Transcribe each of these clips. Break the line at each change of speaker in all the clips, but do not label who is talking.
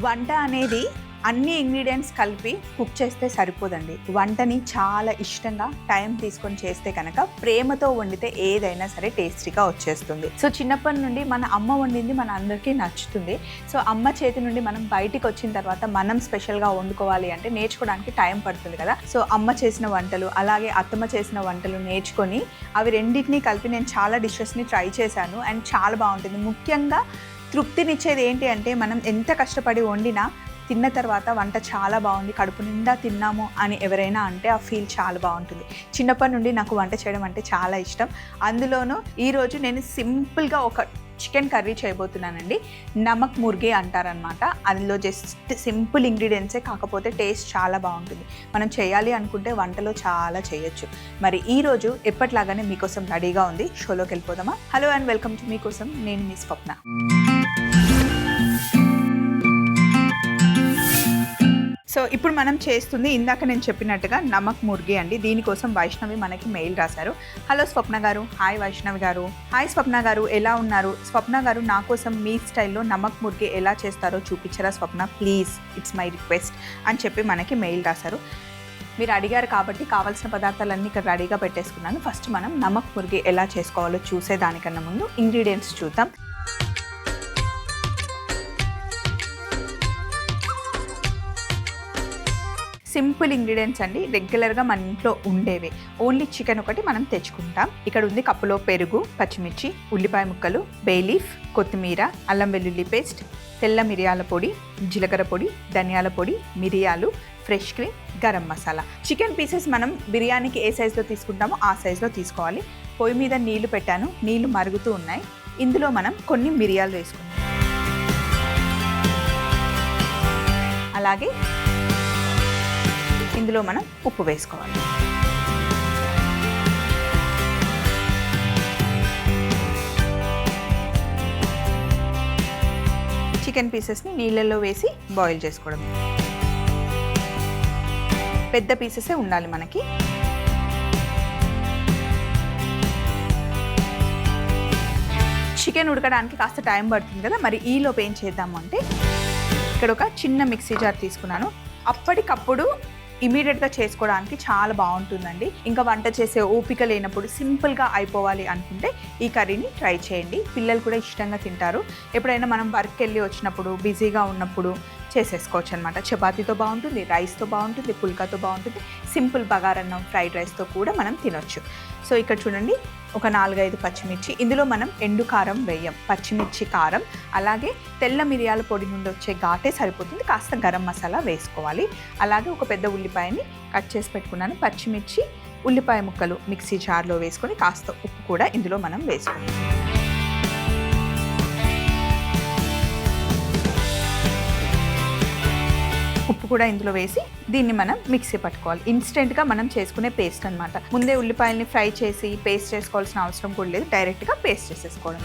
వంట అనేది అన్ని ఇంగ్రీడియంట్స్ కలిపి కుక్ చేస్తే సరిపోదండి. వంటని చాలా ఇష్టంగా టైం తీసుకొని చేస్తే కనుక ప్రేమతో వండితే ఏదైనా సరే టేస్టీగా వచ్చేస్తుంది. సో చిన్నప్పటి నుండి మన అమ్మ వండింది మన అందరికీ నచ్చుతుంది. సో అమ్మ చేతి నుండి మనం బయటికి వచ్చిన తర్వాత మనం స్పెషల్గా వండుకోవాలి అంటే నేర్చుకోవడానికి టైం పడుతుంది కదా. సో అమ్మ చేసిన వంటలు అలాగే అత్తమ్మ చేసిన వంటలు నేర్చుకొని అవి రెండింటినీ కలిపి నేను చాలా డిషెస్ని ట్రై చేశాను అండ్ చాలా బాగుంటుంది. ముఖ్యంగా తృప్తినిచ్చేది ఏంటి అంటే మనం ఎంత కష్టపడి వండినా తిన్న తర్వాత వంట చాలా బాగుంది, కడుపు నిండా తిన్నాము అని ఎవరైనా అంటే ఆ ఫీల్ చాలా బాగుంటుంది. చిన్నప్పటి నుండి నాకు వంట చేయడం అంటే చాలా ఇష్టం. అందులోనూ ఈరోజు నేను సింపుల్గా ఒక చికెన్ కర్రీ చేయబోతున్నానండి. నమక్ ముర్గే అంటారనమాట. అందులో జస్ట్ సింపుల్ ఇంగ్రీడియంట్సే, కాకపోతే టేస్ట్ చాలా బాగుంటుంది. మనం చేయాలి అనుకుంటే వంటలో చాలా చేయొచ్చు. మరి ఈరోజు ఎప్పటిలాగానే మీకోసం రెడీగా ఉంది. షోలోకి వెళ్ళిపోదామా? హలో అండ్ వెల్కమ్ టు మీకోసం. నేను మీ స్వప్న. సో ఇప్పుడు మనం చేస్తుంది ఇందాక నేను చెప్పినట్టుగా నమక్ ముర్గే అండి. దీనికోసం వైష్ణవి మనకి మెయిల్ రాశారు. హలో స్వప్న గారు. హాయ్ వైష్ణవి గారు. హాయ్ స్వప్న గారు, ఎలా ఉన్నారు? స్వప్న గారు, నా కోసం మీ స్టైల్లో నమక్ ముర్గే ఎలా చేస్తారో చూపించరా స్వప్న ప్లీజ్, ఇట్స్ మై రిక్వెస్ట్ అని చెప్పి మనకి మెయిల్ రాశారు. మీరు అడిగారు కాబట్టి కావాల్సిన పదార్థాలన్నీ ఇక్కడ రెడీగా పెట్టేసుకున్నాను. ఫస్ట్ మనం నమక్ ముర్గే ఎలా చేసుకోవాలో చూసేదానికన్నా ముందు ఇంగ్రీడియంట్స్ చూద్దాం. సింపుల్ ఇంగ్రీడియంట్స్ అండి, రెగ్యులర్గా మన ఇంట్లో ఉండేవి. ఓన్లీ చికెన్ ఒకటి మనం తెచ్చుకుంటాం. ఇక్కడ ఉంది కప్పులో పెరుగు, పచ్చిమిర్చి, ఉల్లిపాయ ముక్కలు, బే లీఫ్, కొత్తిమీర, అల్లం వెల్లుల్లి పేస్ట్, తెల్ల మిరియాల పొడి, జీలకర్ర పొడి, ధనియాల పొడి, మిరియాలు, fresh cream, garam masala. Chicken pieces మనం బిర్యానీకి ఏ సైజులో తీసుకుంటామో ఆ సైజులో తీసుకోవాలి. పొయ్యి మీద నీళ్లు పెట్టాను, నీళ్లు మరుగుతూ ఉన్నాయి. ఇందులో మనం కొన్ని మిరియాలు వేసుకుందాం. అలాగే ఇందులో మనం ఉప్పు వేసుకోవాలి. చికెన్ పీసెస్ని నీళ్ళల్లో వేసి బాయిల్ చేసుకోవడం. పెద్ద పీసెసే ఉండాలి మనకి. చికెన్ ఉడకడానికి కాస్త టైం పడుతుంది కదా, మరి ఈలోపు ఏం చేద్దాము అంటే ఇక్కడ ఒక చిన్న మిక్సీ జార్ తీసుకున్నాను. అప్పటికప్పుడు ఇమీడియట్గా చేసుకోవడానికి చాలా బాగుంటుందండి. ఇంకా వంట చేసే ఓపిక లేనప్పుడు సింపుల్గా అయిపోవాలి అనుకుంటే ఈ కర్రీని ట్రై చేయండి. పిల్లలు కూడా ఇష్టంగా తింటారు. ఎప్పుడైనా మనం వర్క్ వెళ్ళి వచ్చినప్పుడు బిజీగా ఉన్నప్పుడు చేసేసుకోవచ్చు అనమాట. చపాతీతో బాగుంటుంది, రైస్తో బాగుంటుంది, పుల్కాతో బాగుంటుంది, సింపుల్ బగారన్నం, ఫ్రైడ్ రైస్తో కూడా మనం తినొచ్చు. సో ఇక్కడ చూడండి, ఒక 4-5 పచ్చిమిర్చి. ఇందులో మనం ఎండు కారం వేయం, పచ్చిమిర్చి కారం, అలాగే తెల్ల మిరియాల పొడి నుండి వచ్చే ఘాటే సరిపోతుంది. కాస్త గరం మసాలా వేసుకోవాలి. అలాగే ఒక పెద్ద ఉల్లిపాయని కట్ చేసి పెట్టుకున్నాను. పచ్చిమిర్చి, ఉల్లిపాయ ముక్కలు మిక్సీ జార్లో వేసుకొని కాస్త ఉప్పు కూడా ఇందులో మనం వేసుకోవాలి. ఉప్పు కూడా ఇందులో వేసి దీన్ని మనం మిక్సీ పట్టుకోవాలి. ఇన్స్టెంట్గా మనం చేసుకునే పేస్ట్ అనమాట. ముందే ఉల్లిపాయల్ని ఫ్రై చేసి పేస్ట్ చేసుకోవాల్సిన అవసరం కూడా లేదు, డైరెక్ట్గా పేస్ట్ చేసేసుకోవడం.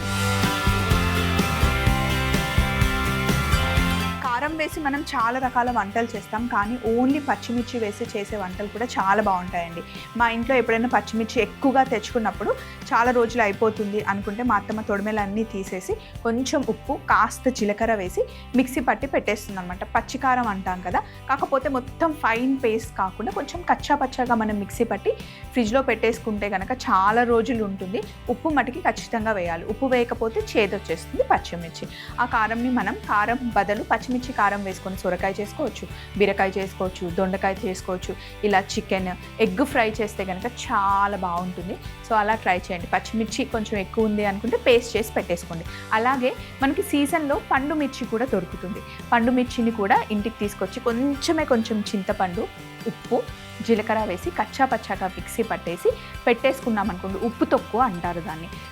కారం వేసి మనం చాలా రకాల వంటలు చేస్తాం, కానీ ఓన్లీ పచ్చిమిర్చి వేసి చేసే వంటలు కూడా చాలా బాగుంటాయండి. మా ఇంట్లో ఎప్పుడైనా పచ్చిమిర్చి ఎక్కువగా తెచ్చుకున్నప్పుడు చాలా రోజులు అయిపోతుంది అనుకుంటే మా అత్తమ్మ తొడిమెలన్నీ తీసేసి కొంచెం ఉప్పు, కాస్త జీలకర్ర వేసి మిక్సీ పట్టి పెట్టేస్తుంది అనమాట. పచ్చికారం అంటాం కదా, కాకపోతే మొత్తం ఫైన్ పేస్ట్ కాకుండా కొంచెం కచ్చా పచ్చాగా మనం మిక్సీ పట్టి ఫ్రిడ్జ్లో పెట్టేసుకుంటే కనుక చాలా రోజులు ఉంటుంది. ఉప్పు మటుకి ఖచ్చితంగా వేయాలి. ఉప్పు వేయకపోతే చేదొచ్చేస్తుంది పచ్చిమిర్చి. ఆ కారంని మనం కారం బదులు పచ్చిమిర్చి కారం వేసుకొని సొరకాయ చేసుకోవచ్చు, బీరకాయ చేసుకోవచ్చు, దొండకాయ చేసుకోవచ్చు. ఇలా చికెన్, ఎగ్ ఫ్రై చేస్తే కనుక చాలా బాగుంటుంది. సో అలా ట్రై చేయండి. పచ్చిమిర్చి కొంచెం ఎక్కువ ఉంది అనుకుంటే పేస్ట్ చేసి పెట్టేసుకోండి. అలాగే మనకి సీజన్లో పండు మిర్చి కూడా దొరుకుతుంది. పండు మిర్చిని కూడా ఇంటికి తీసుకొచ్చి కొంచెం చింతపండు, ఉప్పు, జీలకర్ర వేసి కచ్చా పచ్చాగా మిక్సీ పట్టేసి పెట్టేసుకున్నాం అనుకోండి. ఉప్పు తక్కువ అంటారు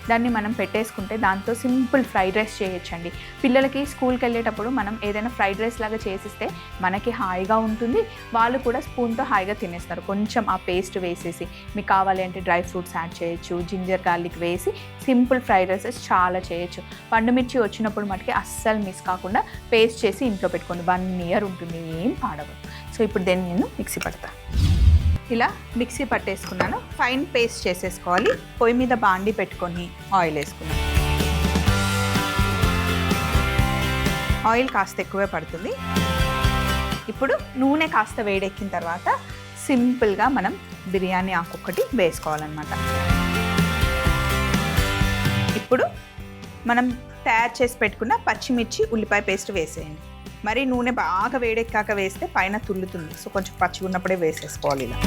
దాన్ని మనం పెట్టేసుకుంటే దాంతో సింపుల్ ఫ్రైడ్ రైస్ చేయొచ్చండి. పిల్లలకి స్కూల్కి వెళ్ళేటప్పుడు మనం ఏదైనా ఫ్రైడ్ రైస్ లాగా చేసిస్తే మనకి హాయిగా ఉంటుంది, వాళ్ళు కూడా స్పూన్తో హాయిగా తినేస్తారు. కొంచెం ఆ పేస్ట్ వేసేసి మీకు కావాలి అంటే డ్రై ఫ్రూట్స్ యాడ్ చేయొచ్చు, జింజర్ గార్లిక్ వేసి సింపుల్ ఫ్రైడ్ రైసెస్ చాలా చేయొచ్చు. పండుమిర్చి వచ్చినప్పుడు మటుకి అస్సలు మిస్ కాకుండా పేస్ట్ చేసి ఇంట్లో పెట్టుకోండి. 1 year ఉంటుంది, ఏం పాడవదు. సో ఇప్పుడు దీన్ని నేను మిక్సీ పడతా. ఇలా మిక్సీ పట్టేసుకున్నాను. ఫైన్ పేస్ట్ చేసేసుకోవాలి. పొయ్యి మీద బాండి పెట్టుకొని ఆయిల్ వేసుకున్నాను. ఆయిల్ కాస్త ఎక్కువే పడుతుంది. ఇప్పుడు నూనె కాస్త వేడెక్కిన తర్వాత సింపుల్గా మనం బిర్యానీ ఆకు ఒకటి వేసుకోవాలన్నమాట. ఇప్పుడు మనం తయారు చేసి పెట్టుకున్న పచ్చిమిర్చి ఉల్లిపాయ పేస్ట్ వేసేయండి. మరి నూనె బాగా వేడెక్కాక వేస్తే పైన తుల్లుతుంది. సో కొంచెం పచ్చిగా ఉన్నప్పుడే వేసేసుకోవాలి ఇలా.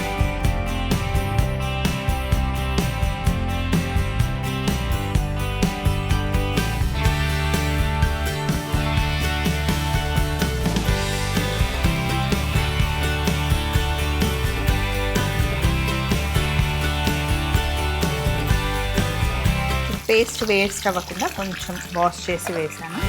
పేస్ట్ వేస్ట్ అవ్వకుండా కొంచెం వాష్ చేసి వేసాను.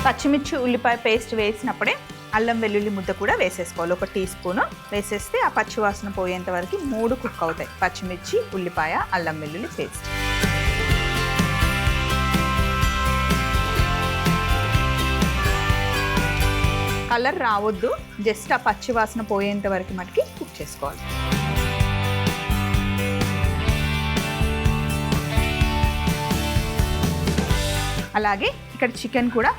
పచ్చిమిర్చి ఉల్లిపాయ పేస్ట్ వేసినప్పుడే అల్లం వెల్లుల్లి ముద్ద కూడా వేసేసుకోవాలి. 1 టీ స్పూను వేసేస్తే ఆ పచ్చి వాసన పోయేంత వరకు 3 కుక్ అవుతాయి. పచ్చిమిర్చి ఉల్లిపాయ అల్లం వెల్లుల్లి పేస్ట్. కలర్ రావద్దు, జస్ట్ ఆ పచ్చి వాసన పోయేంత వరకు మటుకి కుక్ చేసుకోవాలి. అలాగే ఇక్కడ చికెన్ కూడా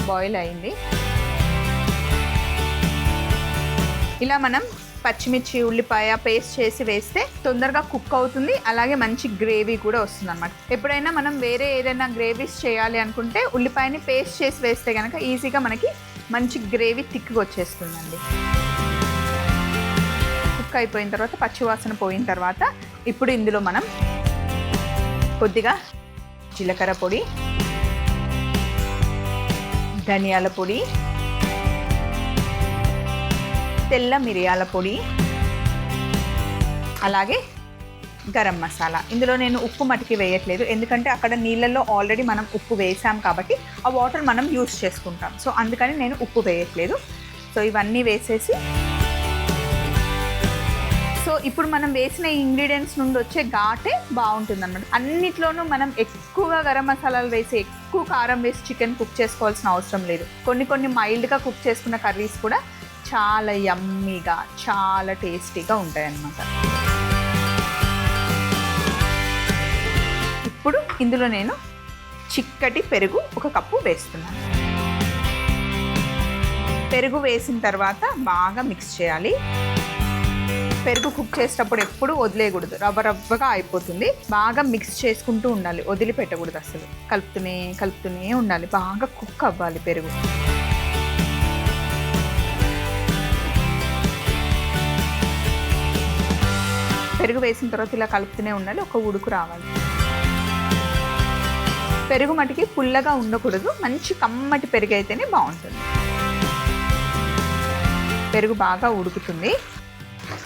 బాయిల్ అయింది. ఇలా మనం పచ్చిమిర్చి ఉల్లిపాయ పేస్ట్ చేసి వేస్తే తొందరగా కుక్ అవుతుంది. అలాగే మంచి గ్రేవీ కూడా వస్తుంది అన్నమాట. ఎప్పుడైనా మనం వేరే ఏదైనా గ్రేవీస్ చేయాలి అనుకుంటే ఉల్లిపాయని పేస్ట్ చేసి వేస్తే కనుక ఈజీగా మనకి మంచి గ్రేవీ థిక్గా వచ్చేస్తుందండి. కుక్ అయిపోయిన తర్వాత పచ్చివాసన పోయిన తర్వాత ఇప్పుడు ఇందులో మనం కొద్దిగా జీలకర్ర పొడి, ధనియాల పొడి, తెల్ల మిరియాల పొడి, అలాగే గరం మసాలా. ఇందులో నేను ఉప్పు మటుకి వేయట్లేదు, ఎందుకంటే అక్కడ నీళ్ళల్లో ఆల్రెడీ మనం ఉప్పు వేసాం కాబట్టి ఆ వాటర్ మనం యూస్ చేసుకుంటాం. సో అందుకని నేను ఉప్పు వేయట్లేదు. సో ఇవన్నీ వేసేసి, సో ఇప్పుడు మనం వేసిన ఇంగ్రీడియంట్స్ నుండి వచ్చే ఘాటే బాగుంటుంది అన్నమాట. అన్నిట్లోనూ మనం ఎక్కువగా గరం మసాలాలు వేసి ఎక్కువ కారం వేసి చికెన్ కుక్ చేసుకోవాల్సిన అవసరం లేదు. కొన్ని మైల్డ్గా కుక్ చేసుకున్న కర్రీస్ కూడా చాలా యమ్మీగా చాలా టేస్టీగా ఉంటాయి అన్నమాట. ఇప్పుడు ఇందులో నేను చిక్కటి పెరుగు 1 కప్పు వేస్తున్నాను. పెరుగు వేసిన తర్వాత బాగా మిక్స్ చేయాలి. పెరుగు కుక్ చేసేటప్పుడు ఎప్పుడు వదిలేయకూడదు, రవ్వగా అయిపోతుంది. బాగా మిక్స్ చేసుకుంటూ ఉండాలి, వదిలిపెట్టకూడదు అసలు. కలుపుతూనే ఉండాలి, బాగా కుక్ అవ్వాలి పెరుగు. పెరుగు వేసిన తర్వాత ఇలా కలుపుతూనే ఉండాలి, ఒక ఉడుకు రావాలి. పెరుగు మటుకి పుల్లగా ఉండకూడదు, మంచి కమ్మటి పెరుగు అయితేనే బాగుంటుంది. పెరుగు బాగా ఉడుకుతుంది.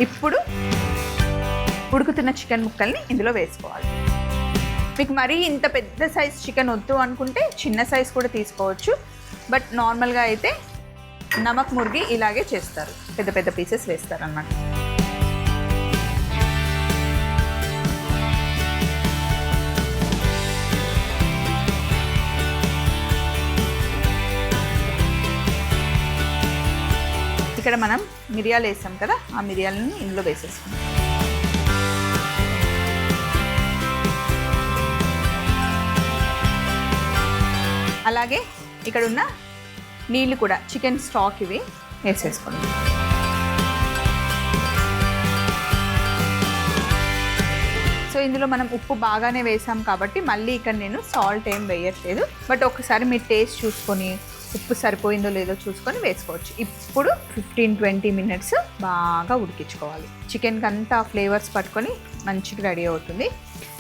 ఇప్పుడు ఉడుకుతున్న చికెన్ ముక్కల్ని ఇందులో వేసుకోవాలి. మీకు మరీ ఇంత పెద్ద సైజ్ చికెన్ వద్దు అనుకుంటే చిన్న సైజ్ కూడా తీసుకోవచ్చు. బట్ నార్మల్గా అయితే నమక్ ముర్గి ఇలాగే చేస్తారు, పెద్ద పెద్ద పీసెస్ వేస్తారు అన్నమాట. ఇక్కడ మనం మిరియాలు వేసాం కదా, ఆ మిరియాలని ఇందులో వేసేసుకుందాం. అలాగే ఇక్కడ ఉన్న నీళ్ళు కూడా, చికెన్ స్టాక్ ఇవి వేసేసుకోండి. సో ఇందులో మనం ఉప్పు బాగానే వేసాం కాబట్టి మళ్ళీ ఇక్కడ నేను సాల్ట్ ఏం వేయట్లేదు. బట్ ఒకసారి మీరు టేస్ట్ చూసుకొని ఉప్పు సరిపోయిందో లేదో చూసుకొని వేసుకోవచ్చు. ఇప్పుడు 15-20 మినిట్స్ బాగా ఉడికించుకోవాలి. చికెన్కి అంతా ఫ్లేవర్స్ పట్టుకొని మంచిగా రెడీ అవుతుంది.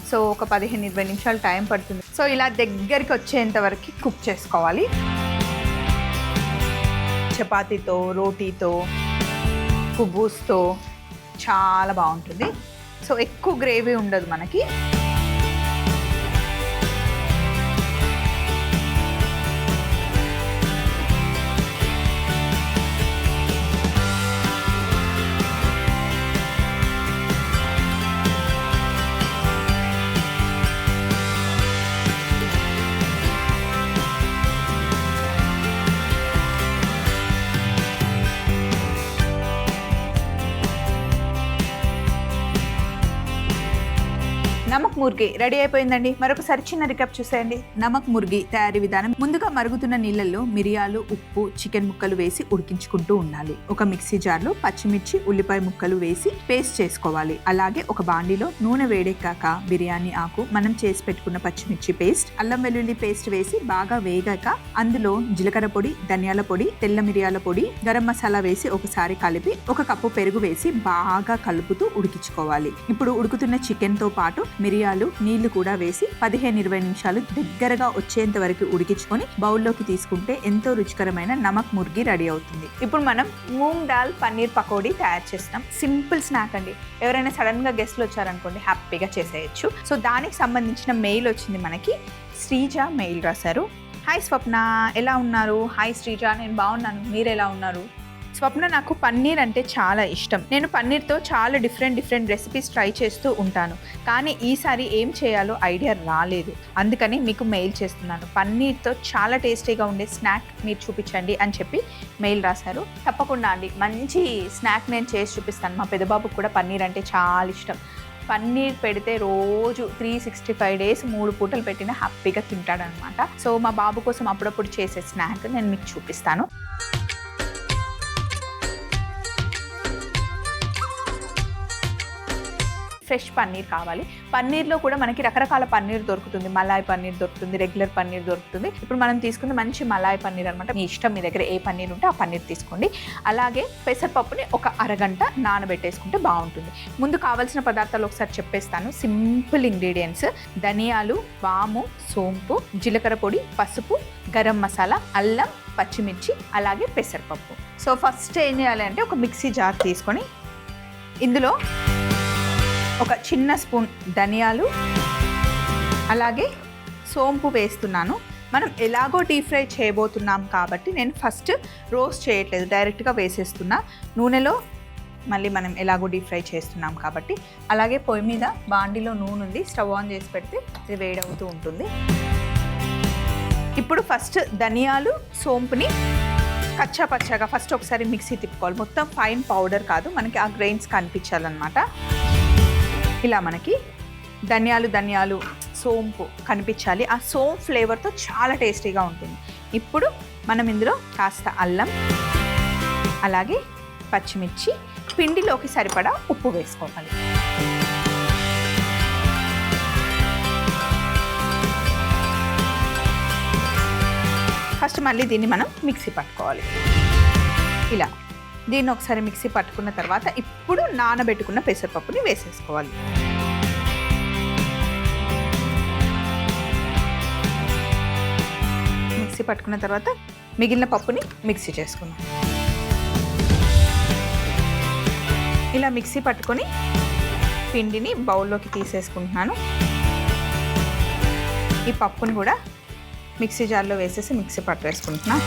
సో ఒక 15-20 నిమిషాలు టైం పడుతుంది. సో ఇలా దగ్గరికి వచ్చేంత వరకు కుక్ చేసుకోవాలి. చపాతీతో, రోటీతో, కుబూస్తో చాలా బాగుంటుంది. సో ఎక్కువ గ్రేవీ ఉండదు మనకి. నమక్ ముర్గి రెడీ అయిపోయిందండి. మరొకసారి చిన్న రికాప్ చూసేయండి. నమక్ ముర్గి తయారీ విధానం: ముందుగా మరుగుతున్న నీళ్ళల్లో మిరియాలు, ఉప్పు, చికెన్ ముక్కలు వేసి ఉడికించుకుంటూ ఉండాలి. ఒక మిక్సీ జార్లో పచ్చిమిర్చి, ఉల్లిపాయ ముక్కలు వేసి పేస్ట్ చేసుకోవాలి. అలాగే ఒక బాండిలో నూనె వేడెక్కాక బిర్యానీ ఆకు, మనం చేసి పెట్టుకున్న పచ్చిమిర్చి పేస్ట్, అల్లం వెల్లుల్లి పేస్ట్ వేసి బాగా వేగాక అందులో జీలకర్ర పొడి, ధనియాల పొడి, తెల్ల మిరియాల పొడి, గరం మసాలా వేసి ఒకసారి కలిపి 1 కప్పు పెరుగు వేసి బాగా కలుపుతూ ఉడికించుకోవాలి. ఇప్పుడు ఉడుకుతున్న చికెన్ తో పాటు మిరియాలు, నీళ్లు కూడా వేసి 15-20 నిమిషాలు దగ్గరగా వచ్చేంత వరకు ఉడికించుకొని బౌల్లోకి తీసుకుంటే ఎంతో రుచికరమైన నమక్ ముర్గి రెడీ అవుతుంది. ఇప్పుడు మనం మూంగ్ దాల్ పన్నీర్ పకోడీ తయారు చేస్తాం. సింపుల్ స్నాక్ అండి. ఎవరైనా సడన్ గా గెస్ట్లు వచ్చారనుకోండి, హ్యాపీగా చేసేయచ్చు. సో దానికి సంబంధించిన మెయిల్ వచ్చింది మనకి. శ్రీజ మెయిల్ రాశారు. హాయ్ స్వప్న, ఎలా ఉన్నారు? హాయ్ శ్రీజ, నేను బాగున్నాను, మీరు ఎలా ఉన్నారు? స్వప్న, నాకు పన్నీర్ అంటే చాలా ఇష్టం. నేను పన్నీర్తో చాలా డిఫరెంట్ రెసిపీస్ ట్రై చేస్తూ ఉంటాను. కానీ ఈసారి ఏం చేయాలో ఐడియా రాలేదు. అందుకని మీకు మెయిల్ చేస్తున్నాను. పన్నీర్తో చాలా టేస్టీగా ఉండే స్నాక్ మీరు చూపించండి అని చెప్పి మెయిల్ రాశారు. తప్పకుండా అండి, మంచి స్నాక్ నేను చేసి చూపిస్తాను. మా పెద్దబాబుకు కూడా పన్నీర్ అంటే చాలా ఇష్టం. పన్నీర్ పెడితే రోజు 365 డేస్ 3 పూటలు పెట్టినా హ్యాపీగా తింటాడనమాట. సో మా బాబు కోసం అప్పుడప్పుడు చేసే స్నాక్ నేను మీకు చూపిస్తాను. ఫ్రెష్ పన్నీర్ కావాలి. పన్నీర్లో కూడా మనకి రకరకాల పన్నీర్ దొరుకుతుంది. మలాయ్ పన్నీర్ దొరుకుతుంది, రెగ్యులర్ పన్నీర్ దొరుకుతుంది. ఇప్పుడు మనం తీసుకుంది మంచి మలాయ్ పన్నీర్ అనమాట. మీ ఇష్టం, మీ దగ్గర ఏ పన్నీర్ ఉంటే ఆ పన్నీర్ తీసుకోండి. అలాగే పెసరపప్పుని ఒక అరగంట నానబెట్టేసుకుంటే బాగుంటుంది. ముందు కావాల్సిన పదార్థాలు ఒకసారి చెప్పేస్తాను. సింపుల్ ఇంగ్రీడియంట్స్: ధనియాలు, వాము, సోంపు, జీలకర్ర పొడి, పసుపు, గరం మసాలా, అల్లం, పచ్చిమిర్చి, అలాగే పెసరపప్పు. సో ఫస్ట్ ఏం చేయాలి అంటే, ఒక మిక్సీ జార్ తీసుకొని ఇందులో ఒక చిన్న స్పూన్ ధనియాలు, అలాగే సోంపు వేస్తున్నాను. మనం ఎలాగో డీప్ ఫ్రై చేయబోతున్నాం కాబట్టి నేను ఫస్ట్ రోస్ట్ చేయట్లేదు, డైరెక్ట్గా వేసేస్తున్నా నూనెలో. మళ్ళీ మనం ఎలాగో డీప్ ఫ్రై చేస్తున్నాం కాబట్టి. అలాగే పొయ్యి మీద బాండిలో నూనె ఉంది, స్టవ్ ఆన్ చేసి పెడితే ఇది వేడవుతూ ఉంటుంది. ఇప్పుడు ఫస్ట్ ధనియాలు, సోంపుని కచ్చా పచ్చాగా ఫస్ట్ ఒకసారి మిక్సీ తిప్పుకోవాలి. మొత్తం ఫైన్ పౌడర్ కాదు, మనకి ఆ గ్రెయిన్స్ కనిపించాలన్నమాట. ఇలా మనకి ధనియాలు సోంపు కనిపించాలి. ఆ సోంపు ఫ్లేవర్తో చాలా టేస్టీగా ఉంటుంది. ఇప్పుడు మనం ఇందులో కాస్త అల్లం, అలాగే పచ్చిమిర్చి, పిండిలోకి సరిపడా ఉప్పు వేసుకోవాలి. ఫస్ట్ మళ్ళీ దీన్ని మనం మిక్సీ పట్టుకోవాలి. ఇలా దీన్ని ఒకసారి మిక్సీ పట్టుకున్న తర్వాత ఇప్పుడు నానబెట్టుకున్న పెసరపప్పుని వేసేసుకోవాలి. మిక్సీ పట్టుకున్న తర్వాత మిగిలిన పప్పుని మిక్సీ చేసుకున్నాం. ఇలా మిక్సీ పట్టుకొని పిండిని బౌల్లోకి తీసేసుకుంటున్నాను. ఈ పప్పుని కూడా మిక్సీ జార్లో వేసేసి మిక్సీ పట్టేసుకుంటున్నాను.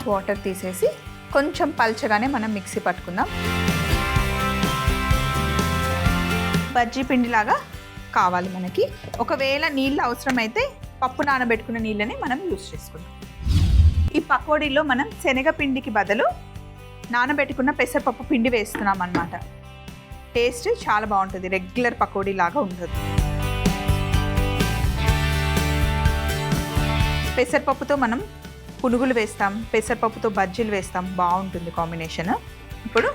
వాటర్ తీసేసి కొంచెం పల్చగానే మనం మిక్సీ పట్టుకుందాం. బజ్జీ పిండిలాగా కావాలి మనకి. ఒకవేళ నీళ్ళు అవసరమైతే పప్పు నానబెట్టుకున్న నీళ్ళని మనం యూజ్ చేసుకుందాం. ఈ పకోడీలో మనం శనగపిండికి బదులు నానబెట్టుకున్న పెసరపప్పు పిండి వేస్తున్నాం అన్నమాట. టేస్ట్ చాలా బాగుంటుంది, రెగ్యులర్ పకోడీ లాగా ఉంటుంది. పెసరపప్పుతో మనం పునుగులు వేస్తాం, పెసరపప్పుతో బజ్జీలు వేస్తాం, బాగుంటుంది కాంబినేషన్. ఇప్పుడు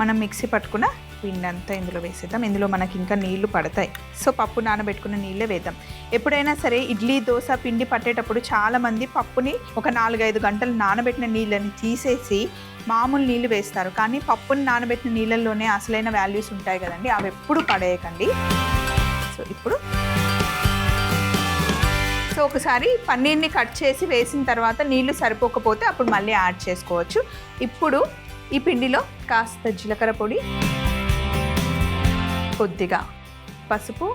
మనం మిక్సీ పట్టుకున్న పిండి అంతా ఇందులో వేసేద్దాం. ఇందులో మనకి ఇంకా నీళ్లు పడతాయి, సో పప్పు నానబెట్టుకున్న నీళ్ళే వేద్దాం. ఎప్పుడైనా సరే ఇడ్లీ, దోశ పిండి పట్టేటప్పుడు చాలామంది పప్పుని ఒక 4-5 గంటలు నానబెట్టిన నీళ్ళని తీసేసి మామూలు నీళ్ళు వేస్తారు. కానీ పప్పుని నానబెట్టిన నీళ్ళల్లోనే అసలైన వాల్యూస్ ఉంటాయి కదండి, అవి ఎప్పుడు పడేయకండి. సో ఇప్పుడు ఒకసారి పన్నీర్ని కట్ చేసి వేసిన తర్వాత నీళ్లు సరిపోకపోతే అప్పుడు మళ్ళీ యాడ్ చేసుకోవచ్చు. ఇప్పుడు ఈ పిండిలో కాస్త జీలకర్ర పొడి, కొద్దిగా పసుపు,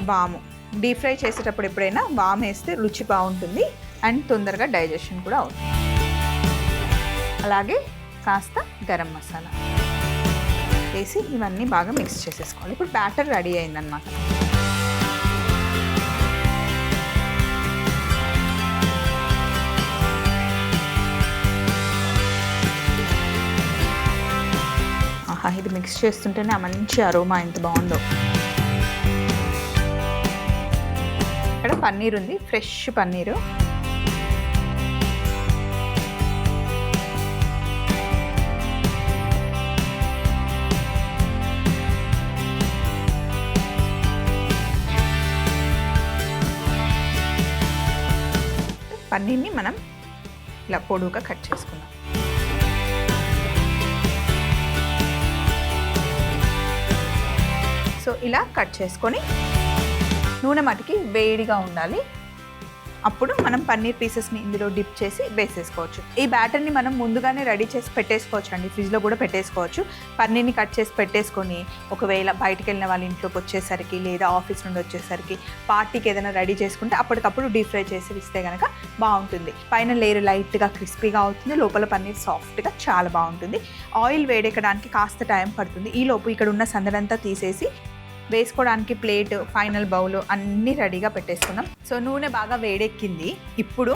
వాము. డీప్ ఫ్రై చేసేటప్పుడు ఎప్పుడైనా వాము వేస్తే రుచి బాగుంటుంది అండ్ తొందరగా డైజెషన్ కూడా అవుతుంది. అలాగే కాస్త గరం మసాలా వేసి ఇవన్నీ బాగా మిక్స్ చేసేసుకోవాలి. ఇప్పుడు బ్యాటర్ రెడీ అయిందనమాట. మిక్స్ చేస్తుంటేనే ఆ మంచి అరోమా ఎంత బాగుందో. ఇక్కడ పన్నీర్ ఉంది, ఫ్రెష్ పన్నీరు. పన్నీర్ని మనం ఇలా పొడువుగా కట్ చేసుకుందాం. సో ఇలా కట్ చేసుకొని నూనె మటుకి వేడిగా ఉండాలి. అప్పుడు మనం పన్నీర్ పీసెస్ని ఇందులో డిప్ చేసి వేసేసుకోవచ్చు. ఈ బ్యాటర్ని మనం ముందుగానే రెడీ చేసి పెట్టేసుకోవచ్చు అండి, ఫ్రిడ్జ్లో కూడా పెట్టేసుకోవచ్చు. పన్నీర్ని కట్ చేసి పెట్టేసుకొని ఒకవేళ బయటికి వెళ్ళిన వాళ్ళ ఇంట్లోకి వచ్చేసరికి లేదా ఆఫీస్ నుండి వచ్చేసరికి పార్టీకి ఏదైనా రెడీ చేసుకుంటే అప్పటికప్పుడు డీప్ ఫ్రై చేసి ఇస్తే కనుక బాగుంటుంది. పైన లేయర్ లైట్గా క్రిస్పీగా అవుతుంది, లోపల పన్నీర్ సాఫ్ట్గా చాలా బాగుంటుంది. ఆయిల్ వేడెక్కడానికి కాస్త టైం పడుతుంది. ఈలోపు ఇక్కడ ఉన్న సందడంతా తీసేసి వేసుకోవడానికి ప్లేట్, ఫైనల్ బౌల్ అన్నీ రెడీగా పెట్టేసుకున్నాం. సో నూనె బాగా వేడెక్కింది. ఇప్పుడు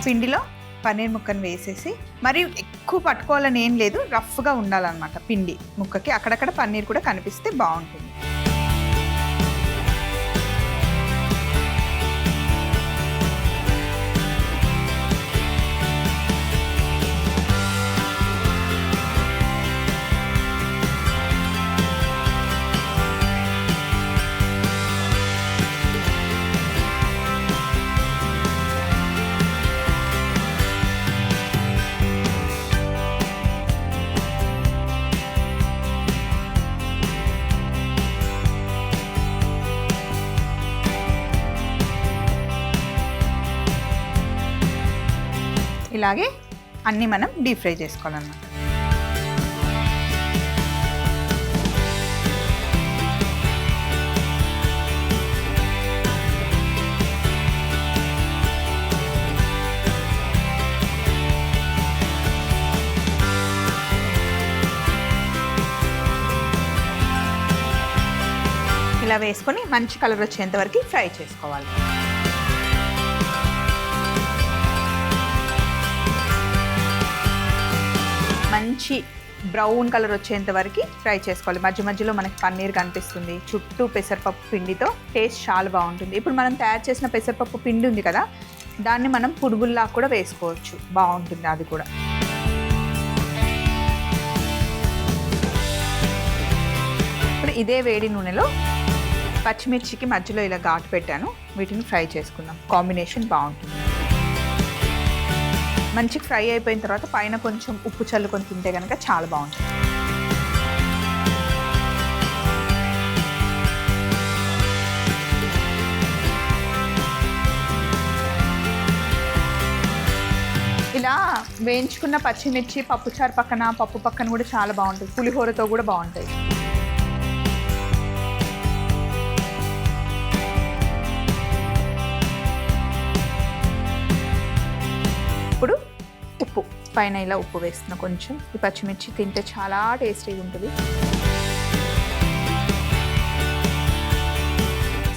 పిండిలో పన్నీర్ ముక్కను వేసేసి, మరి ఎక్కువ పట్టుకోవాలని ఏం లేదు, రఫ్గా ఉండాలన్నమాట పిండి ముక్కకి. అక్కడక్కడ పన్నీర్ కూడా కనిపిస్తే బాగుంటుంది. ఇలాగే అన్నీ మనం డీప్ ఫ్రై చేసుకోవాలన్నమాట. ఇలా వేసుకొని మంచి కలర్ వచ్చేంత వరకు ఫ్రై చేసుకోవాలి. మంచి బ్రౌన్ కలర్ వచ్చేంత వరకు ఫ్రై చేసుకోవాలి. మధ్య మధ్యలో మనకి పన్నీర్ కనిపిస్తుంది, చుట్టూ పెసరపప్పు పిండితో టేస్ట్ చాలా బాగుంటుంది. ఇప్పుడు మనం తయారు చేసిన పెసరపప్పు పిండి ఉంది కదా, దాన్ని మనం పునుగుల్లా కూడా వేసుకోవచ్చు, బాగుంటుంది అది కూడా. ఇప్పుడు ఇదే వేడి నూనెలో పచ్చిమిర్చికి మధ్యలో ఇలా ఘాటు పెట్టాను, వీటిని ఫ్రై చేసుకుందాం. కాంబినేషన్ బాగుంటుంది. మంచి ఫ్రై అయిపోయిన తర్వాత పైన కొంచెం ఉప్పు చల్లుకొని తింటే కనుక చాలా బాగుంటుంది. ఇలా వేయించుకున్న పచ్చిమిర్చి పప్పుచారు పక్కన, పప్పు పక్కన కూడా చాలా బాగుంటుంది. పులిహోరతో కూడా బాగుంటాయి. ఇప్పుడు ఉప్పు పైన ఇలా ఉప్పు వేస్తున్నా కొంచెం. ఈ పచ్చిమిర్చి తింటే చాలా టేస్టీగా ఉంటుంది.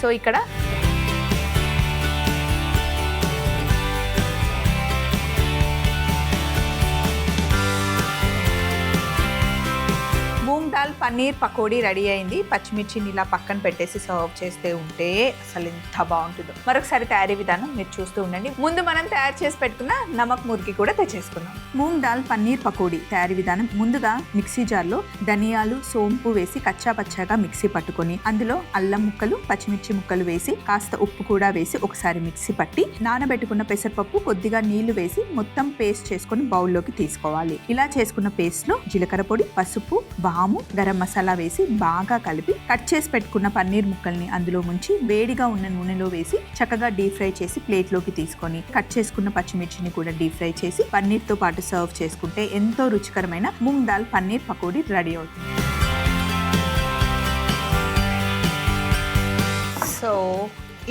సో ఇక్కడ మూంగ్ దాల్ పన్నీర్ పకోడీ రెడీ అయింది. పచ్చిమిర్చిని ఇలా పక్కన పెట్టేసి సర్వ్ చేస్తే ఉంటే అసలు ఎంత బాగుంటుందో. మరొకసారి తయారీ విధానం మీరు చూస్తూ ఉండండి. ముందు మనం తయారు చేసి పెట్టుకున్న నమక్ ముర్గి కూడా తెచ్చేసుకున్నాం. మూంగ్ దాల్ పన్నీర్ పకోడీ తయారీ విధానం: ముందుగా మిక్సీ జార్లో ధనియాలు, సోంపు వేసి కచ్చా పచ్చాగా మిక్సీ పట్టుకొని అందులో అల్లం ముక్కలు, పచ్చిమిర్చి ముక్కలు వేసి కాస్త ఉప్పు కూడా వేసి ఒకసారి మిక్సీ పట్టి నానబెట్టుకున్న పెసరపప్పు కొద్దిగా నీళ్లు వేసి మొత్తం పేస్ట్ చేసుకొని బౌల్లోకి తీసుకోవాలి. ఇలా చేసుకున్న పేస్ట్ లో జీలకర్ర పొడి, పసుపు, వాము, గరం మసాలా వేసి బాగా కలిపి కట్ చేసి పెట్టుకున్న పన్నీర్ ముక్కల్ని అందులో ముంచి వేడిగా ఉన్న నూనెలో వేసి చక్కగా డీప్ ఫ్రై చేసి ప్లేట్లోకి తీసుకొని కట్ చేసుకున్న పచ్చిమిర్చిని కూడా డీప్ ఫ్రై చేసి పన్నీర్ తో పాటు సర్వ్ చేసుకుంటే ఎంతో రుచికరమైన మూంగ్ దాల్ పన్నీర్ పకోడీ రెడీ అవుతుంది. సో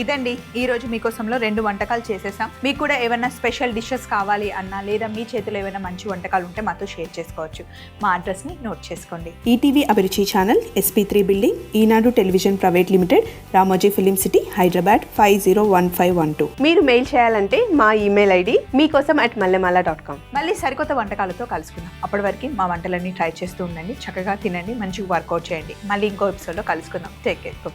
ఇదండి ఈరోజు మీకోసంలో 2 వంటకాలు చేసేసాం. మీకు కూడా ఏమైనా స్పెషల్ డిషెస్ కావాలి అన్నా లేదా మీ చేతిలో ఏమైనా మంచి వంటకాలు ఉంటే మాతో షేర్ చేసుకోవచ్చు. మా అడ్రస్ని నోట్ చేసుకోండి.
ETV Abhiruchi channel, SP3 building, Eenadu television private limited, Ramoji film city, Hyderabad 501512.
మీరు మెయిల్ చేయాలంటే మా ఈమెయిల్ ఐడి meekosam@mallemala.com.
మళ్ళీ సరికొత్త వంటకాలతో కలుసుకుందాం. అప్పటి వరకు మా వంటలన్నీ ట్రై చేస్తూ ఉండండి. చక్కగా తినండి, మంచిగా వర్కౌట్ చేయండి. మళ్ళీ ఇంకో ఎపిసోడ్లో కలుసుకుందాం. Take care, by.